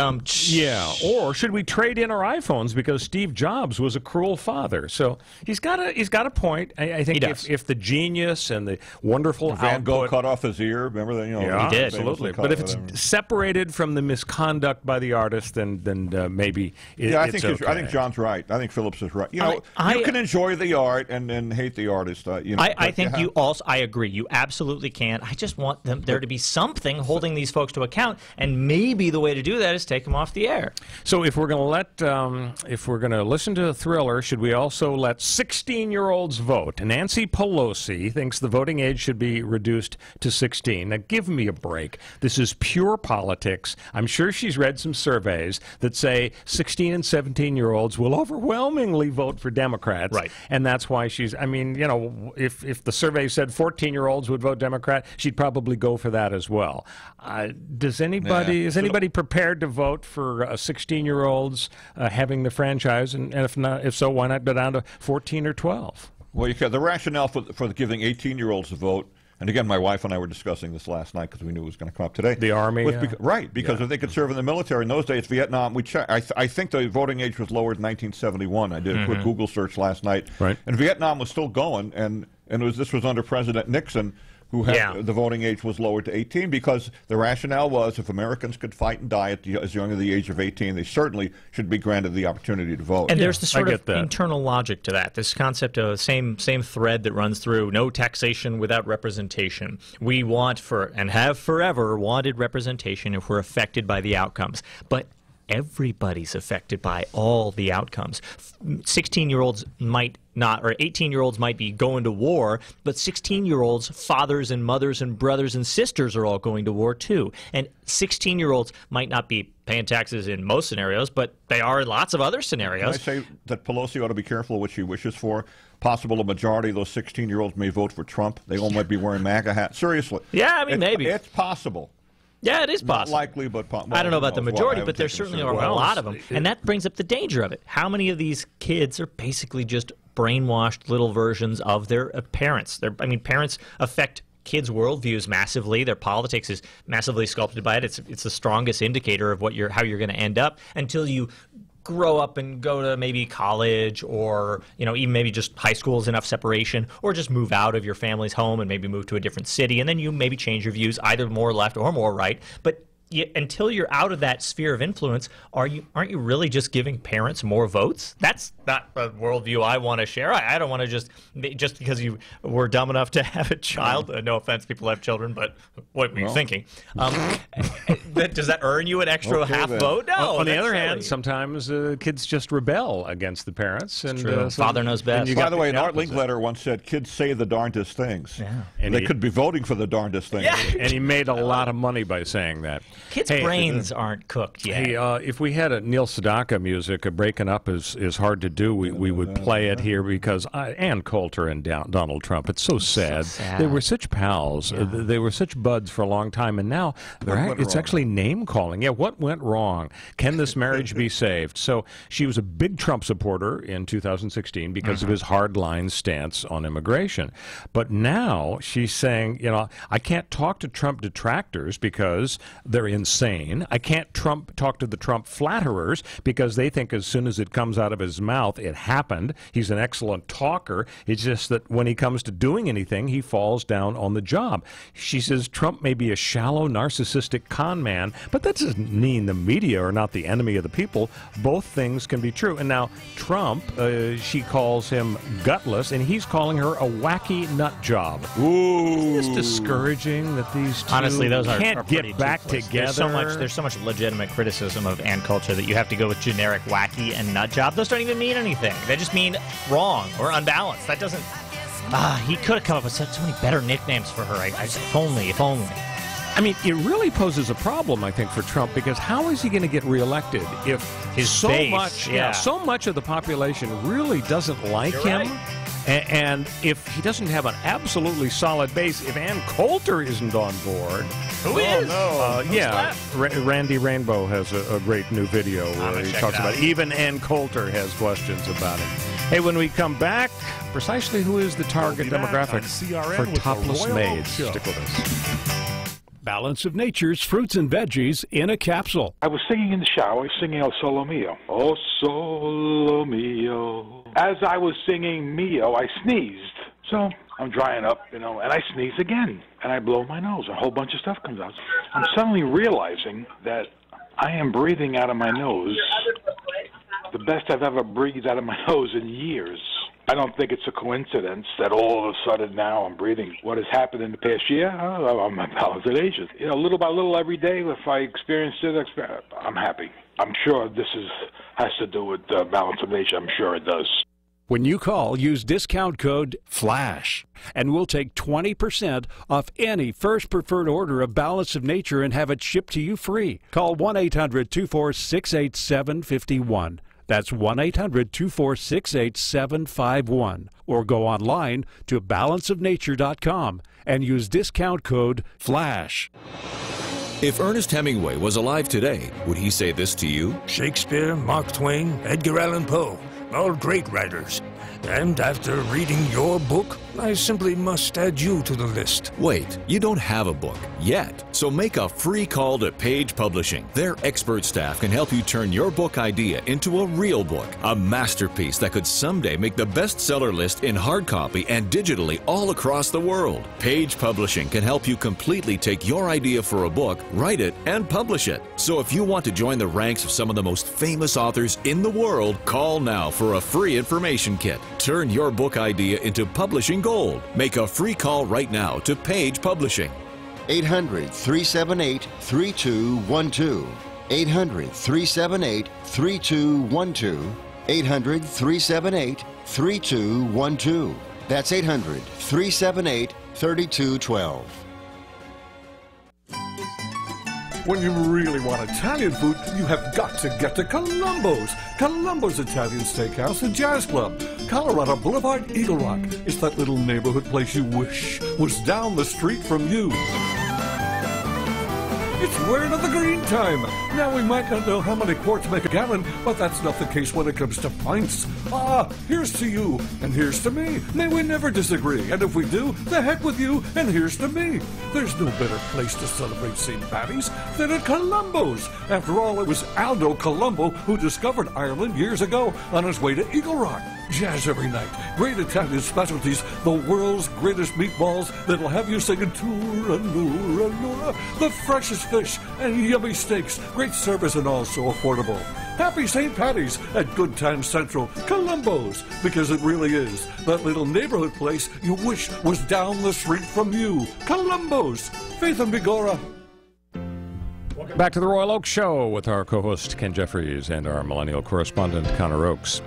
yeah. Or should we trade in our iPhones because Steve Jobs was a cruel father? So he's got a point. I think if the genius and the wonderful Van Gogh cut off his ear, remember that? Yeah, he did. Absolutely. But if it's separated from the misconduct by the artist, then maybe it's okay. I think John's right. I think Phillips is right. You know, you can enjoy the art and hate the artist. I think you also. I agree. You absolutely can. I just want there to be something holding these folks to account, and maybe the way to do that is take them off the air. So if we're going to if we're going to listen to Thriller, should we also let 16-year-olds vote? Nancy Pelosi thinks the voting age should be reduced to 16. Now, give me a break. This is pure politics. I'm sure she's read some surveys that say 16 and 17-year-olds will overwhelmingly vote for Democrats. Right. And that's why she's, I mean, you know, if the survey said 14-year-olds would vote Democrat, she'd probably go for that as well. Is anybody prepared to vote for 16-year-olds having the franchise? And if so, why not go down to 14 or 12? Well, the rationale for giving 18-year-olds a vote, and again, my wife and I were discussing this last night because we knew it was going to come up today. The Army? Because if they could serve in the military. In those days, Vietnam, I think the voting age was lowered in 1971. I did a quick Google search last night. Right. And Vietnam was still going, and this was under President Nixon, who had the voting age was lowered to 18 because the rationale was if Americans could fight and die as young as the age of 18, they certainly should be granted the opportunity to vote. And there's the sort of internal logic to that. This concept of same thread that runs through no taxation without representation. We want and have forever wanted representation if we're affected by the outcomes. But everybody's affected by all the outcomes. 16-year-olds might not, or 18-year-olds might be going to war, but 16-year-olds, fathers and mothers and brothers and sisters are all going to war too. And 16-year-olds might not be paying taxes in most scenarios, but they are in lots of other scenarios. Can I say that Pelosi ought to be careful what she wishes for? Possible a majority of those 16-year-olds may vote for Trump. They all might be wearing MAGA hats. Seriously. Yeah, I mean, maybe. It's possible. Yeah, it is possible. Not likely, but possible. I don't know about the majority, but there certainly are a lot of them. And that brings up the danger of it. How many of these kids are basically just brainwashed little versions of their parents? Parents affect kids' worldviews massively. Their politics is massively sculpted by it. It's the strongest indicator of how you're going to end up until you grow up and go to maybe college, or even maybe just high school is enough separation, or just move out of your family's home and maybe move to a different city, and then you maybe change your views either more left or more right. But until you're out of that sphere of influence, aren't you really just giving parents more votes? That's not a worldview I want to share. I don't want to just because you were dumb enough to have a child. No offense, people have children, but what were you thinking? Does that earn you an extra half vote? No. On the other hand, sometimes kids just rebel against the parents. And father knows best. By the way, an Art Linkletter once said, "Kids say the darndest things." Yeah. And they could be voting for the darndest things. Yeah. And he made a lot of money by saying that. Kids' brains aren't cooked yet. Hey, if we had a Neil Sedaka music, breaking up is hard to do. We would play it here because and Coulter and Donald Trump. It's so sad. They were such pals. Yeah. They were such buds for a long time, and now it's actually name calling. Yeah, what went wrong? Can this marriage be saved? So she was a big Trump supporter in 2016 because of his hardline stance on immigration. But now she's saying, I can't talk to Trump detractors because they're insane. I can't talk to the Trump flatterers because they think as soon as it comes out of his mouth, it happened. He's an excellent talker. It's just that when he comes to doing anything, he falls down on the job. She says Trump may be a shallow, narcissistic con man, but that doesn't mean the media are not the enemy of the people. Both things can be true. And now Trump, she calls him gutless, and he's calling her a wacky nut job. Ooh. Isn't this discouraging that these two honestly, those can't get back together? There's so much legitimate criticism of Ann Coulter that you have to go with generic wacky and nut job. Those don't even mean anything. They just mean wrong or unbalanced. That doesn't... he could have come up with so many better nicknames for her. If only. I mean, it really poses a problem, I think, for Trump, because how is he going to get reelected if so much of the population really doesn't like him? Right. And if he doesn't have an absolutely solid base, if Ann Coulter isn't on board... Who is? Randy Rainbow has a great new video where he talks about it. Even Ann Coulter has questions about it. Hey, when we come back, precisely who is the target demographic for topless maids? Stick with us. Balance of Nature's fruits and veggies in a capsule. I was singing in the shower, singing El Solo Mio. Oh, Solo Mio. As I was singing Mio, I sneezed. So I'm drying up, and I sneeze again. And I blow my nose. A whole bunch of stuff comes out. I'm suddenly realizing that I am breathing out of my nose the best I've ever breathed out of my nose in years. I don't think it's a coincidence that all of a sudden now I'm breathing. What has happened in the past year? I'm a balance of nature. Little by little every day, if I experience it, I'm happy. I'm sure this has to do with balance of nature. I'm sure it does. When you call, use discount code FLASH, and we'll take 20% off any first preferred order of Balance of Nature and have it shipped to you free. Call 1-800-246-8751. That's 1-800-246-8751. Or go online to balanceofnature.com and use discount code FLASH. If Ernest Hemingway was alive today, would he say this to you? Shakespeare, Mark Twain, Edgar Allan Poe, all great writers. And after reading your book, I simply must add you to the list. Wait, you don't have a book yet. So make a free call to Page Publishing. Their expert staff can help you turn your book idea into a real book, a masterpiece that could someday make the bestseller list in hard copy and digitally all across the world. Page Publishing can help you completely take your idea for a book, write it, and publish it. So if you want to join the ranks of some of the most famous authors in the world, call now for a free information kit. Turn your book idea into publishing gold. Make a free call right now to Page Publishing. 800-378-3212. 800-378-3212. 800-378-3212. That's 800-378-3212. When you really want Italian food, you have got to get to Columbo's. Columbo's Italian Steakhouse and Jazz Club. Colorado Boulevard, Eagle Rock. It's that little neighborhood place you wish was down the street from you. It's word of the green time. Now, we might not know how many quarts make a gallon, but that's not the case when it comes to pints. Here's to you, and here's to me. May we never disagree, and if we do, the heck with you, and here's to me. There's no better place to celebrate St. Paddy's than at Columbo's. After all, it was Aldo Colombo who discovered Ireland years ago on his way to Eagle Rock. Jazz every night, great Italian specialties, the world's greatest meatballs that'll have you singing Tura, Nura, Nura, the freshest fish and yummy steaks, great service and also affordable. Happy St. Paddy's at Good Times Central, Columbo's, because it really is that little neighborhood place you wish was down the street from you. Columbo's, Faith and Bigora. Welcome back to the Royal Oak Show with our co-host Ken Jeffries and our millennial correspondent Connor Oakes.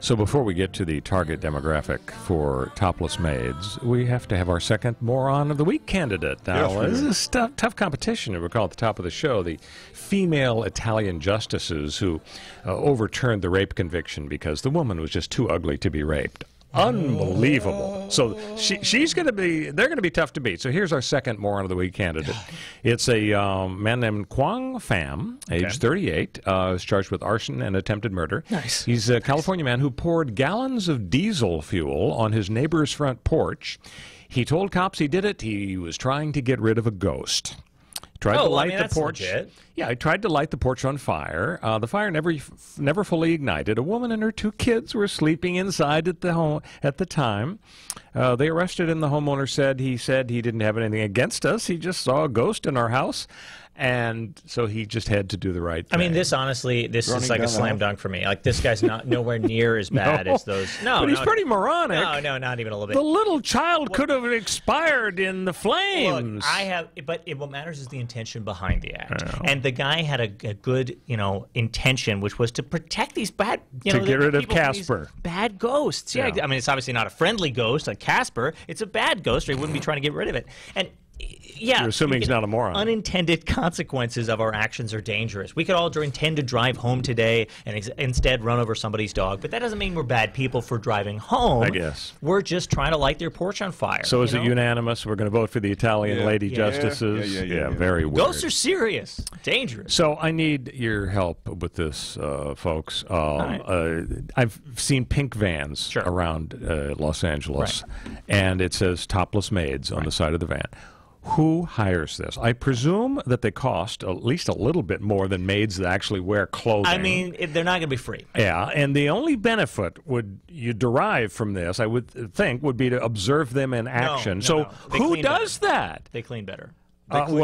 So before we get to the target demographic for topless maids, we have to have our second Moron of the Week candidate. Now, this is tough competition. You recall at the top of the show, the female Italian justices who overturned the rape conviction because the woman was just too ugly to be raped. Unbelievable. So she's going to be, they're going to be tough to beat. So here's our second Moron of the Week candidate. It's a man named Quang Pham, age 38, is charged with arson and attempted murder. Nice. He's a California man who poured gallons of diesel fuel on his neighbor's front porch. He told cops he did it. He was trying to get rid of a ghost. Tried to light the that's porch. legit. Yeah, I tried to light the porch on fire. The fire never fully ignited. A woman and her 2 kids were sleeping inside at the home at the time. They arrested him. The homeowner said he didn't have anything against us. He just saw a ghost in our house. And so he just had to do the right thing. I mean, this is like a slam dunk for me. Like, this guy's not nowhere near as bad as those. No, but he's pretty moronic. No, not even a little bit. The little child could have expired in the flames. Look, but what matters is the intention behind the act. And the guy had a good, intention, which was to protect these bad, to get rid of Casper. Bad ghosts. Yeah, I mean, it's obviously not a friendly ghost like Casper. It's a bad ghost, or he wouldn't be trying to get rid of it. And yeah, you're assuming he's not a moron. Unintended consequences of our actions are dangerous. We could all intend to drive home today and instead run over somebody's dog, but that doesn't mean we're bad people for driving home. I guess we're just trying to light their porch on fire. So is it unanimous? We're going to vote for the Italian lady justices. Yeah, very weird. Ghosts are serious, dangerous. So I need your help with this, folks. I've seen pink vans around Los Angeles, and it says topless maids on the side of the van. Who hires this? I presume that they cost at least a little bit more than maids that actually wear clothing. I mean, they're not going to be free. Yeah, and the only benefit you derive from this, I would think, would be to observe them in action. So who does that? They clean better. How do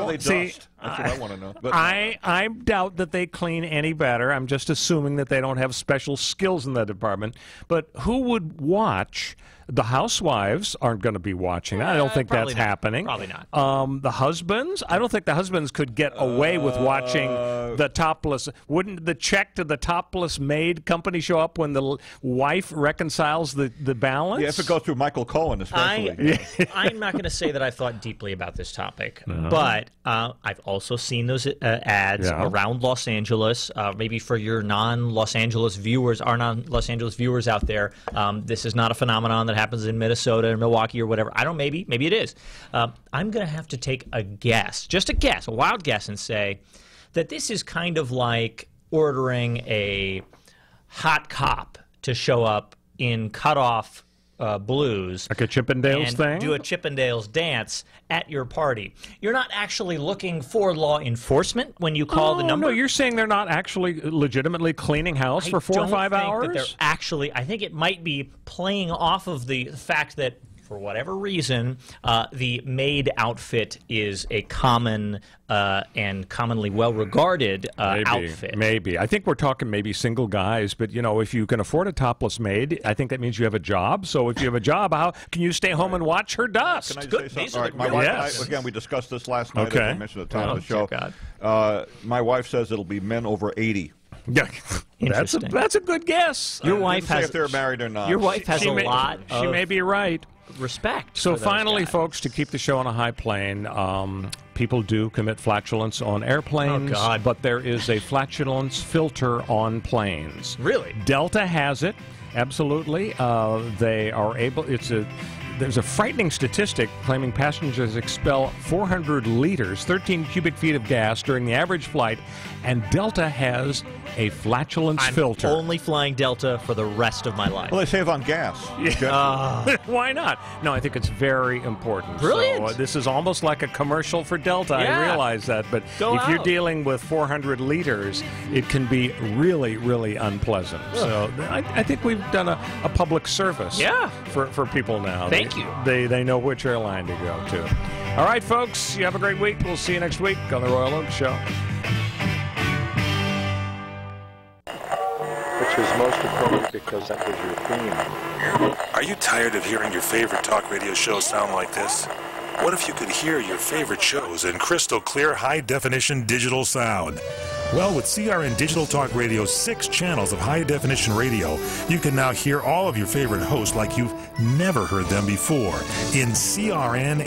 they dust? That's what I want to know. But I doubt that they clean any better. I'm just assuming that they don't have special skills in that department. But who would watch? The housewives aren't going to be watching that. I don't think that's happening. Probably not. The husbands? I don't think the husbands could get away with watching the topless. Wouldn't the check to the topless maid company show up when the wife reconciles the balance? Yeah, if it goes through Michael Cohen, especially. I'm not going to say that I've thought deeply about this topic, but I've also seen those ads around Los Angeles. Maybe for your non-Los Angeles viewers, our non-Los Angeles viewers out there, this is not a phenomenon that happens in Minnesota or Milwaukee or whatever. I don't know, maybe it is. I'm going to have to take a guess, just a guess, a wild guess, and say that this is kind of like ordering a hot cop to show up in cutoff blues. Like a Chippendales and thing? Do a Chippendales dance at your party. You're not actually looking for law enforcement when you call the number. No, you're saying they're not actually legitimately cleaning house for 4 or 5 hours? That they're actually, I think it might be playing off of the fact that, for whatever reason, the maid outfit is a common and commonly well-regarded outfit. Maybe. I think we're talking maybe single guys, but, if you can afford a topless maid, I think that means you have a job. So if you have a job, how can you stay home and watch her dust? Can I say something? All right, my wife, again, we discussed this last night, as I mentioned at the top of the show. My wife says it'll be men over 80. Yeah, that's a good guess. Your wife has, if they're married or not. Your wife has a lot of she may be right. Respect. So finally, folks, to keep the show on a high plane, people do commit flatulence on airplanes, but there is a flatulence filter on planes. Really? Delta has it, absolutely. They are able, there's a frightening statistic claiming passengers expel 400 liters, 13 cubic feet of gas during the average flight, and Delta has a flatulence filter. I'm only flying Delta for the rest of my life. Well, they save on gas. Why not? No, I think it's very important. Brilliant. So, this is almost like a commercial for Delta. I realize that. But if you're dealing with 400 liters, it can be really, really unpleasant. So I think we've done a public service for people now. Thank you. They know which airline to go to. All right, folks, you have a great week. We'll see you next week on The Royal Oak Show. Which was most appropriate because that was your theme. Are you tired of hearing your favorite talk radio shows sound like this? What if you could hear your favorite shows in crystal clear, high-definition digital sound? Well, with CRN Digital Talk Radio's 6 channels of high-definition radio, you can now hear all of your favorite hosts like you've never heard them before in CRN